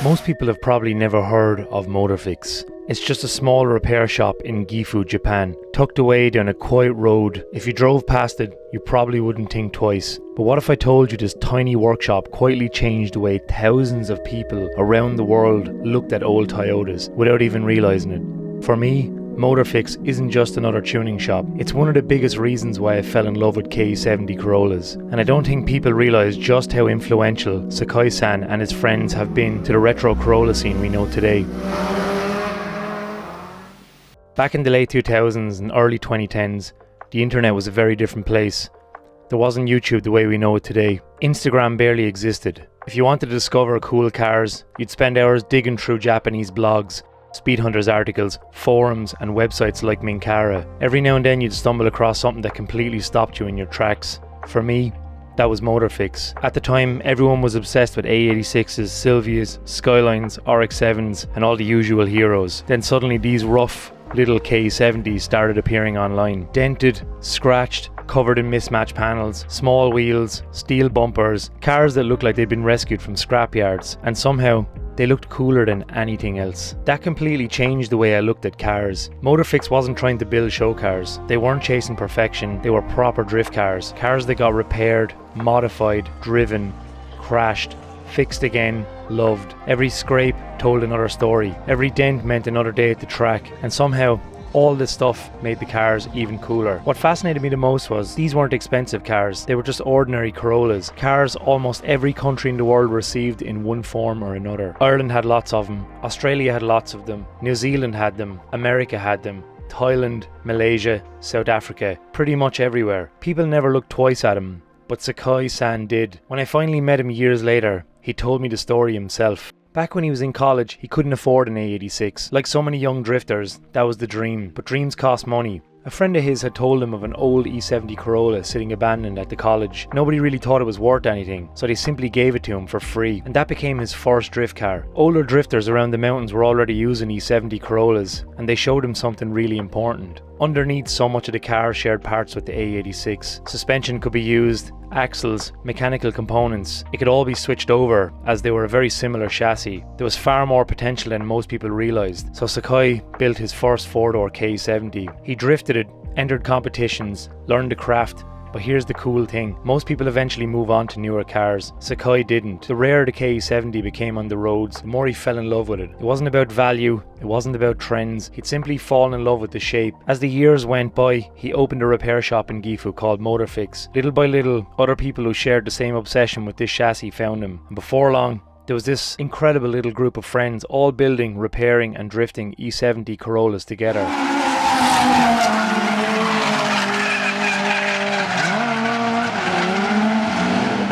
Most people have probably never heard of MotorFix. It's just a small repair shop in Gifu, Japan, tucked away down a quiet road. If you drove past it, you probably wouldn't think twice. But what if I told you this tiny workshop quietly changed the way thousands of people around the world looked at old Toyotas without even realising it? For me, MotorFix isn't just another tuning shop. It's one of the biggest reasons why I fell in love with K70 Corollas. And I don't think people realise just how influential Sakai-san and his friends have been to the retro Corolla scene we know today. Back in the late 2000s and early 2010s, the internet was a very different place. There wasn't YouTube the way we know it today. Instagram barely existed. If you wanted to discover cool cars, you'd spend hours digging through Japanese blogs, speed hunters articles, forums and websites like Minkara. Every now and then you'd stumble across something that completely stopped you in your tracks. For me, that was MotorFix. At the time, everyone was obsessed with A86s, Silvias, Skylines, RX-7s and all the usual heroes. Then suddenly these rough little K70s started appearing online. Dented, scratched, covered in mismatched panels, small wheels, steel bumpers, cars that looked like they'd been rescued from scrapyards, and somehow they looked cooler than anything else. That completely changed the way I looked at cars. MotorFix wasn't trying to build show cars. They weren't chasing perfection. They were proper drift cars. Cars that got repaired, modified, driven, crashed, fixed again, loved. Every scrape told another story. Every dent meant another day at the track. And somehow, all this stuff made the cars even cooler. What fascinated me the most was these weren't expensive cars. They were just ordinary Corollas. Cars almost every country in the world received in one form or another. Ireland had lots of them. Australia had lots of them. New Zealand had them. America had them. Thailand, Malaysia, South Africa. Pretty much everywhere. People never looked twice at him. But Sakai-san did. When I finally met him years later, he told me the story himself. Back when he was in college, he couldn't afford an A86. Like so many young drifters, that was the dream. But dreams cost money. A friend of his had told him of an old E70 Corolla sitting abandoned at the college. Nobody really thought it was worth anything, so they simply gave it to him for free. And that became his first drift car. Older drifters around the mountains were already using E70 Corollas, and they showed him something really important. Underneath so much of the car shared parts with the A86. Suspension could be used, axles, mechanical components. It could all be switched over as they were a very similar chassis. There was far more potential than most people realised. So Sakai built his first four-door K70. He drifted it, entered competitions, learned the craft. But here's the cool thing, most people eventually move on to newer cars. Sakai didn't. The rarer the K70 became on the roads, the more he fell in love with it. It wasn't about value, it wasn't about trends, he'd simply fallen in love with the shape. As the years went by, he opened a repair shop in Gifu called MotorFix. Little by little, other people who shared the same obsession with this chassis found him. And before long, there was this incredible little group of friends all building, repairing and drifting E70 Corollas together.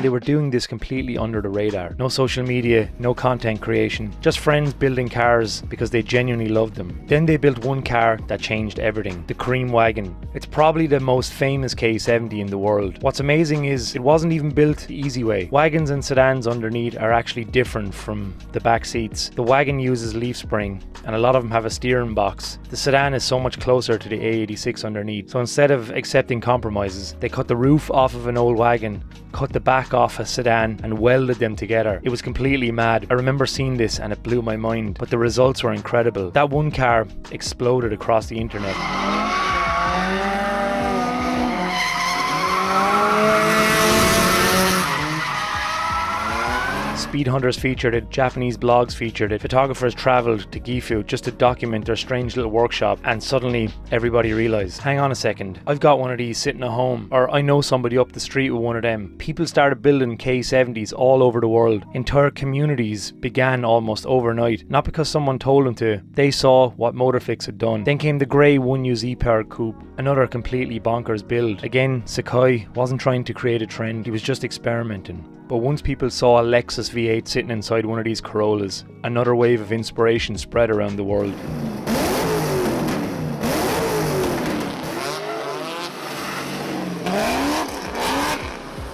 They were doing this completely under the radar. No social media, no content creation, just friends building cars because they genuinely loved them. Then they built one car that changed everything, the cream wagon. It's probably the most famous K70 in the world. What's amazing is it wasn't even built the easy way. Wagons and sedans underneath are actually different from the back seats. The wagon uses leaf spring and a lot of them have a steering box. The sedan is so much closer to the A86 underneath. So instead of accepting compromises, they cut the roof off of an old wagon, cut the back off a sedan and welded them together. It was completely mad. I remember seeing this and it blew my mind, but the results were incredible. That one car exploded across the internet. Speed hunters featured it, Japanese blogs featured it, photographers travelled to Gifu just to document their strange little workshop, and suddenly everybody realised, hang on a second, I've got one of these sitting at home, or I know somebody up the street with one of them. People started building K70s all over the world. Entire communities began almost overnight, not because someone told them to, they saw what MotorFix had done. Then came the grey 1UZ e-powered coupe, another completely bonkers build. Again, Sakai wasn't trying to create a trend, he was just experimenting. But once people saw a Lexus V8 sitting inside one of these Corollas, another wave of inspiration spread around the world.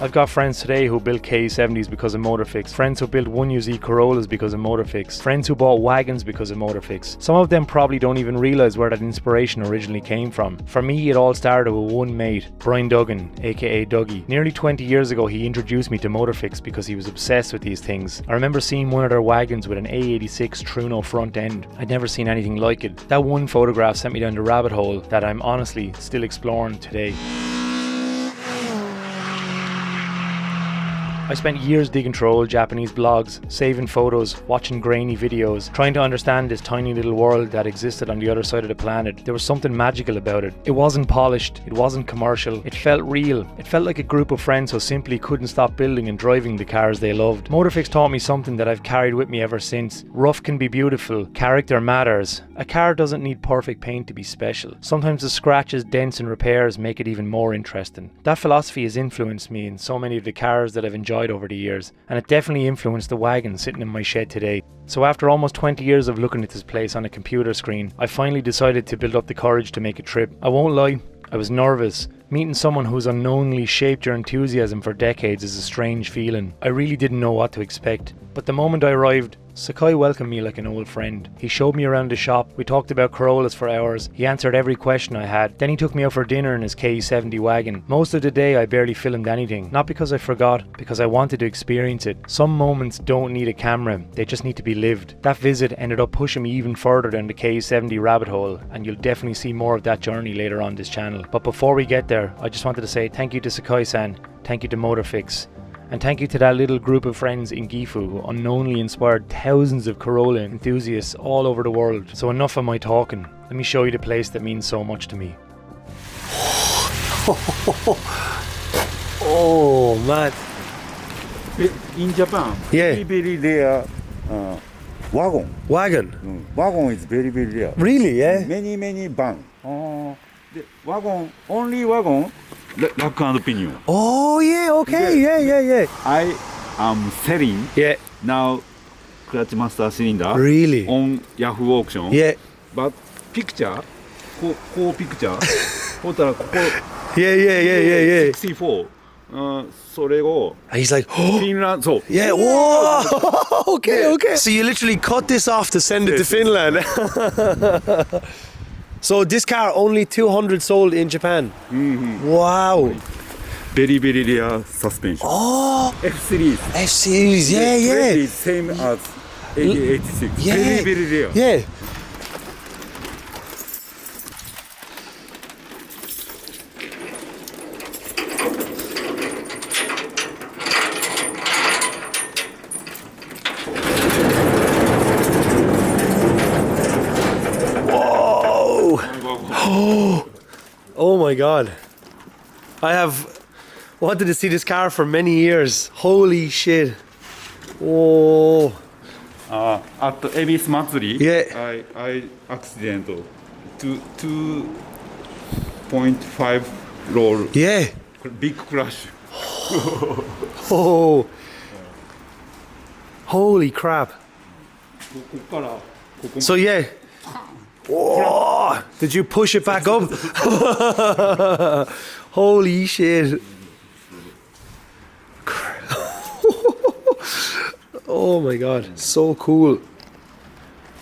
I've got friends today who built K70s because of MotorFix, friends who built 1UZ Corollas because of MotorFix, friends who bought wagons because of MotorFix. Some of them probably don't even realise where that inspiration originally came from. For me, it all started with one mate, Brian Duggan, aka Dougie. Nearly 20 years ago, he introduced me to MotorFix because he was obsessed with these things. I remember seeing one of their wagons with an A86 Truno front end. I'd never seen anything like it. That one photograph sent me down the rabbit hole that I'm honestly still exploring today. I spent years digging through old Japanese blogs, saving photos, watching grainy videos, trying to understand this tiny little world that existed on the other side of the planet. There was something magical about it. It wasn't polished, it wasn't commercial, it felt real. It felt like a group of friends who simply couldn't stop building and driving the cars they loved. MotorFix taught me something that I've carried with me ever since. Rough can be beautiful, character matters. A car doesn't need perfect paint to be special. Sometimes the scratches, dents and repairs make it even more interesting. That philosophy has influenced me in so many of the cars that I've enjoyed over the years, and it definitely influenced the wagon sitting in my shed today. So after almost 20 years of looking at this place on a computer screen, I finally decided to build up the courage to make a trip. I won't lie, I was nervous. Meeting someone who's unknowingly shaped your enthusiasm for decades is a strange feeling. I really didn't know what to expect. But the moment I arrived, Sakai welcomed me like an old friend. He showed me around the shop, we talked about Corollas for hours, he answered every question I had, then he took me out for dinner in his K70 wagon. Most of the day I barely filmed anything, not because I forgot, because I wanted to experience it. Some moments don't need a camera, they just need to be lived. That visit ended up pushing me even further down the K70 rabbit hole, and you'll definitely see more of that journey later on this channel. But before we get there, I just wanted to say thank you to Sakai-san, thank you to MotorFix, and thank you to that little group of friends in Gifu who unknowingly inspired thousands of Corolla enthusiasts all over the world. So enough of my talking, let me show you the place that means so much to me. Oh man. In Japan, Yeah. very rare wagon. Wagon? Wagon is very rare. Really, yeah? Many van. The wagon, only wagon, rack and pinion. Oh yeah, okay, yeah. I am selling now clutch master cylinder Really? on Yahoo auction. Yeah. But picture, picture, ほったらここ Yeah. 64. それを And he's like,フィンランド、そう。 yeah, whoa, okay. So you literally cut this off to send it to Finland. So this car only 200 sold in Japan. Wow. Very rare suspension. Oh, F series. F series, yeah. It's same as 86. Yeah. Very rare. Yeah. Oh my god. I have wanted to see this car for many years. Holy shit. Oh. At Ebis Matsuri, Yeah. I accident 2.5 roll. Yeah. Big crash. Oh. Holy crap. So yeah. Whoa. Did you push it back up? Holy shit. Oh my god, so cool.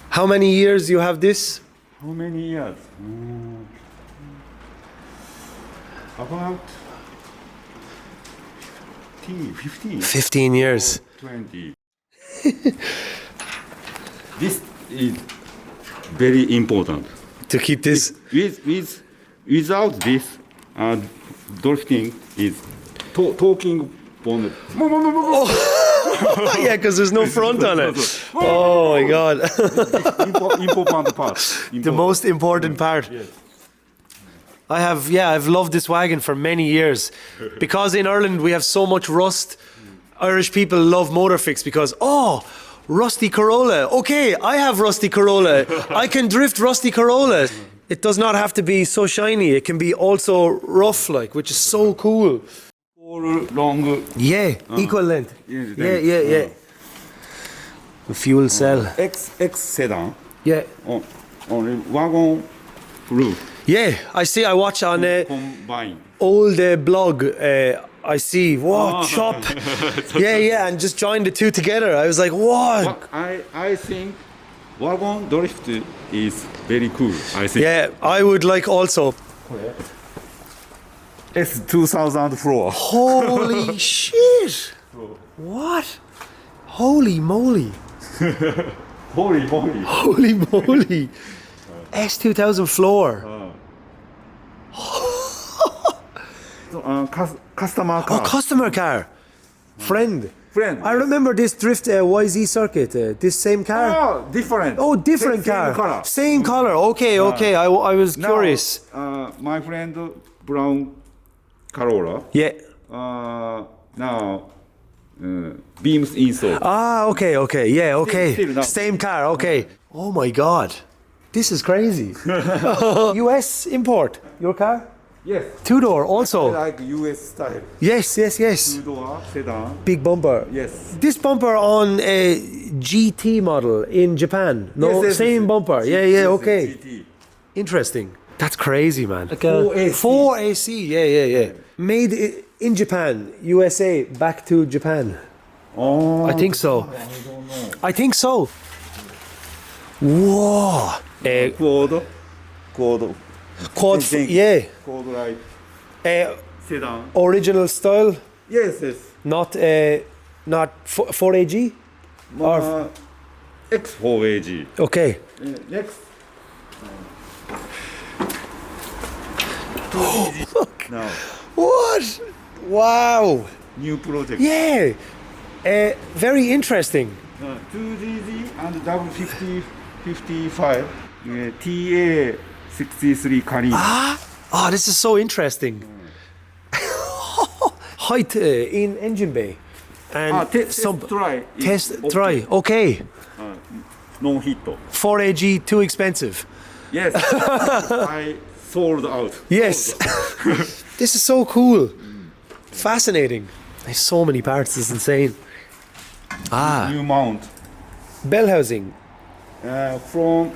How many years you have this? How many years? About 15. 15 years. 20. This is very important. To keep this? Without this, drifting is talking bonnet. Yeah, because there's no front on it. Oh my god. Important part. The most important part. Yes. I've loved this wagon for many years. Because in Ireland we have so much rust. Irish people love MotorFix because, rusty Corolla. Okay, I have rusty Corolla. I can drift rusty Corolla. It does not have to be so shiny. It can be also rough, which is so cool. All long. Yeah, equal length. Yeah. The fuel cell. X sedan. Yeah. On wagon roof. Yeah, I watch on Combine. old blog I see. What? Chop. Yeah, and just join the two together. I was like, what? I think wagon drift is very cool. I think. Yeah, I would like also. It's 2000 floor. Holy shit! What? Holy moly! Holy moly. Holy moly! S2000 floor. Customer car. Oh, customer car. Friend. Friend. I remember this drift YZ circuit. This same car. Oh, different. Oh, different Same car. color. Same color. Okay. I was curious. My friend brown Corolla. Yeah. Now beams installed. Ah, okay. Yeah, okay. Still now. Same car. Okay. Oh my God, this is crazy. US import. Your car? Yes. Two-door also. Like US style. Yes. Two-door sedan. Big bumper. Yes. This bumper on a GT model in Japan. No, Yes, same bumper. Yeah, okay. GT. Interesting. That's crazy, man. Like 4AC. 4AC. Yeah. Made in Japan, USA, back to Japan. Oh. I think so. I don't know. I think so. Whoa. Quad. Yeah. Quad like sedan. Original style, Yes. not 4AG. X4AG. Okay. Next. Look. Now What? Wow. new project. Yeah. Very interesting. 2GZ and W55 TA63 Carina. Oh, this is so interesting. Height in engine bay. And Test try. is test okay. try. Okay. No hit. 4AG too expensive. Yes. I sold out. Yes. This is so cool. Fascinating. There's so many parts. It's insane. New mount. Bell housing. From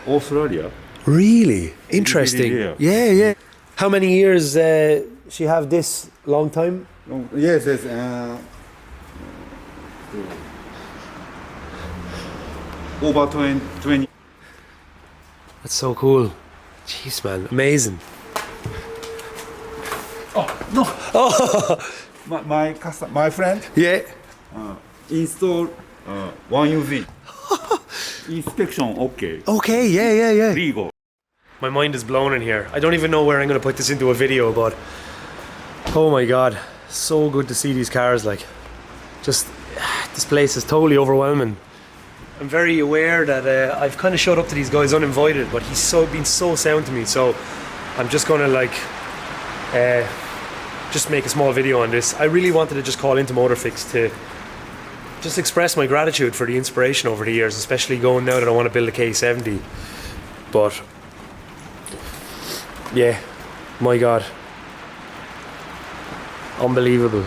Australia. Really interesting. rare. Yeah. How many years she have this? Long time. Yes. Over 20. That's so cool. Jeez, man, amazing. My friend Yeah. installed 1UZ. Inspection okay. Okay. Yeah. Legal. My mind is blown in here. I don't even know where I'm going to put this into a video, but oh my God, so good to see these cars. Like, just this place is totally overwhelming. I'm very aware that I've kind of showed up to these guys uninvited, but he's been so sound to me. So I'm just going to just make a small video on this. I really wanted to just call into MotorFix to just express my gratitude for the inspiration over the years, especially going now that I want to build a K70. But yeah, my God, unbelievable.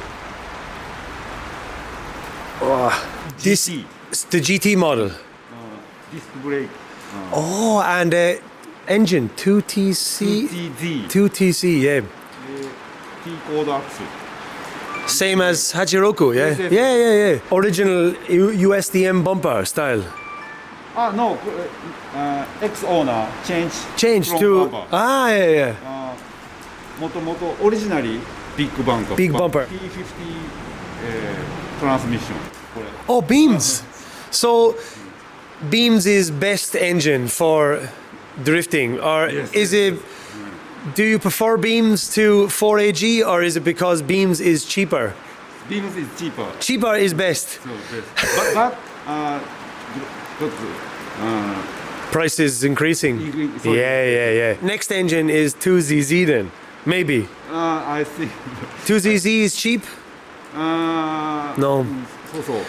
This GT. is the GT model. Disc brake. Oh, and engine 2TC. 2TZ. 2TC, yeah. T-code axle. Same as Hachiroku, yeah? Yes. Yeah. Original USDM bumper style. No. Ex-owner Changed from to. bumper. Yeah. Moto originally big bumper. Big bumper. P50 transmission. Oh, beams. So, beams is best engine for drifting, or is it? Do you prefer beams to 4AG, or is it because beams is cheaper? Beams is cheaper. Cheaper is best. So but Price is increasing. sorry. Yeah. Next engine is 2ZZ then, maybe. I think 2ZZ is cheap. No. so.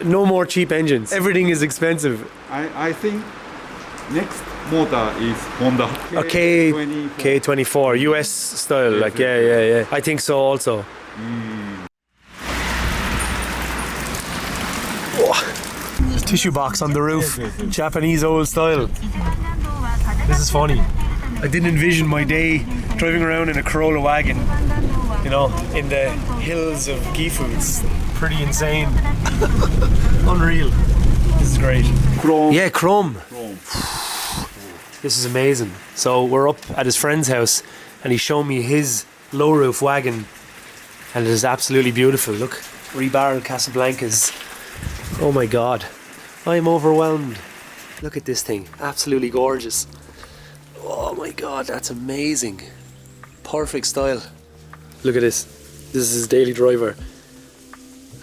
No more cheap engines. Everything is expensive. I think next motor is Honda A K24 US style, like yeah. I think so also. Tissue box on the roof, Japanese old style. This is funny. I didn't envision my day driving around in a Corolla wagon know, in the hills of Gifu. It's pretty insane. Unreal. This is great. Chrome. Yeah, chrome. This is amazing. So we're up at his friend's house and he's shown me his low roof wagon and it is absolutely beautiful. Look, rebar Casablancas. Oh my god, I'm overwhelmed. Look at this thing, absolutely gorgeous. Oh my god, that's amazing. Perfect style. Look at this. This is his daily driver.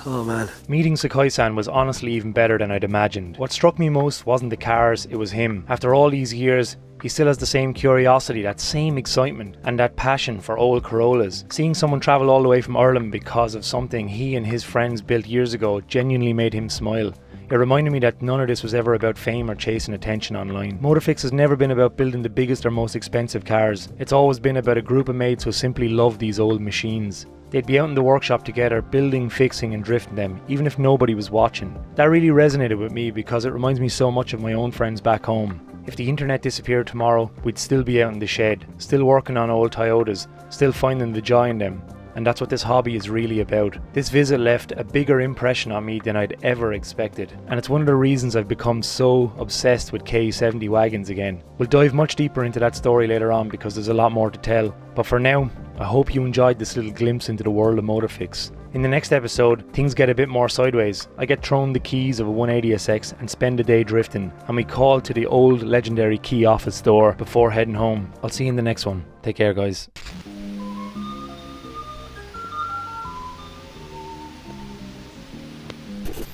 Oh man. Meeting Sakai-san was honestly even better than I'd imagined. What struck me most wasn't the cars, it was him. After all these years, he still has the same curiosity, that same excitement, and that passion for old Corollas. Seeing someone travel all the way from Ireland because of something he and his friends built years ago genuinely made him smile. It reminded me that none of this was ever about fame or chasing attention online. MotorFix has never been about building the biggest or most expensive cars. It's always been about a group of mates who simply love these old machines. They'd be out in the workshop together, building, fixing and drifting them, even if nobody was watching. That really resonated with me because it reminds me so much of my own friends back home. If the internet disappeared tomorrow, we'd still be out in the shed, still working on old Toyotas, still finding the joy in them. And that's what this hobby is really about. This visit left a bigger impression on me than I'd ever expected. And it's one of the reasons I've become so obsessed with K70 wagons again. We'll dive much deeper into that story later on because there's a lot more to tell. But for now, I hope you enjoyed this little glimpse into the world of MotorFix. In the next episode, things get a bit more sideways. I get thrown the keys of a 180SX and spend a day drifting. And we call to the old legendary key office store before heading home. I'll see you in the next one. Take care, guys.